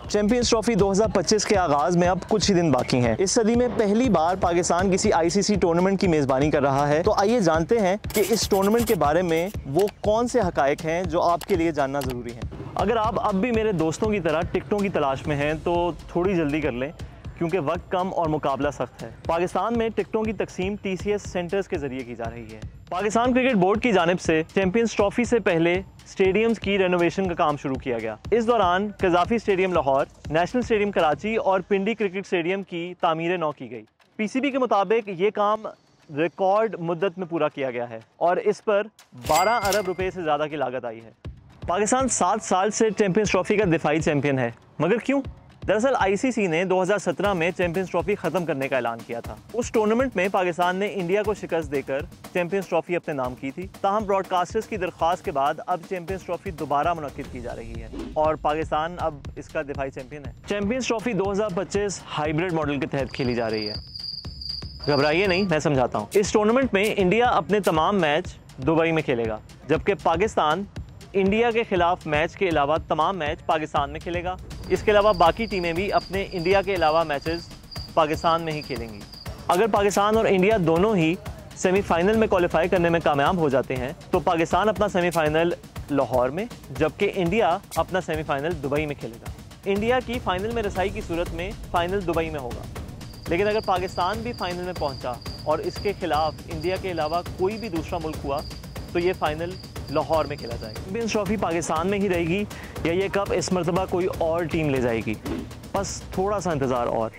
Champions trophy 2025 के आगाज में अब कुछ ही दिन बाकी हैं। इस सदी में पहली बार पाकिस्तान किसी आईसीसी टूर्नामेंट की मेज़बानी कर रहा है। तो आइए जानते हैं कि इस टूर्नामेंट के बारे में वो कौन से हकायक हैं जो आपके लिए जानना ज़रूरी है। अगर आप अब भी मेरे दोस्तों की तरह टिकटों की तलाश में हैं तो थोड़ी जल्दी कर लें, क्योंकि वक्त कम और मुकाबला सख्त है। पाकिस्तान में टिकटों की तकसीम TCS सेंटर्स के जरिए की जा रही है। पाकिस्तान क्रिकेट बोर्ड की जानिब से चैंपियंस ट्रॉफी से पहले स्टेडियम्स की रेनोवेशन का काम शुरू किया गया। इस दौरान Gaddafi stadium Lahore, national stadium Karachi और पिंडी क्रिकेट स्टेडियम की तामीर नौ की गई। PCB के मुताबिक ये काम रिकॉर्ड मुद्दत में पूरा किया गया है और इस पर 12 अरब रुपए से ज़्यादा की लागत आई है। पाकिस्तान 7 साल से चैंपियंस ट्रॉफी का दिफाई चैंपियन है, मगर क्यों? दरअसल ICC ने 2017 में चैंपियंस ट्रॉफी ख़त्म करने का ऐलान किया था। उस टूर्नामेंट में पाकिस्तान ने इंडिया को शिकस्त देकर चैंपियंस ट्रॉफी अपने नाम की थी। ताहम ब्रॉडकास्टर्स की दरख्वास्त के बाद अब चैंपियंस ट्रॉफी दोबारा मुनक्किद की जा रही है और पाकिस्तान अब इसका दिफाई चैंपियन है। चैंपियंस ट्रॉफी 2025 हाइब्रिड मॉडल के तहत खेली जा रही है। घबराइए नहीं, मैं समझाता हूँ। इस टूर्नामेंट में इंडिया अपने तमाम मैच दुबई में खेलेगा, जबकि पाकिस्तान इंडिया के खिलाफ मैच के अलावा तमाम मैच पाकिस्तान में खेलेगा। इसके अलावा बाकी टीमें भी अपने इंडिया के अलावा मैचेस पाकिस्तान में ही खेलेंगी। अगर पाकिस्तान और इंडिया दोनों ही सेमीफाइनल में क्वालिफाई करने में कामयाब हो जाते हैं तो पाकिस्तान अपना सेमीफाइनल लाहौर में, जबकि इंडिया अपना सेमीफाइनल दुबई में खेलेगा। इंडिया की फाइनल में रसाई की सूरत में फाइनल दुबई में होगा, लेकिन अगर पाकिस्तान भी फाइनल में पहुंचा और इसके खिलाफ इंडिया के अलावा कोई भी दूसरा मुल्क हुआ तो ये फाइनल लाहौर में खेला जाएगा। चैंपियंस ट्रॉफी पाकिस्तान में ही रहेगी या ये कप इस मरतबा कोई और टीम ले जाएगी? बस थोड़ा सा इंतज़ार और।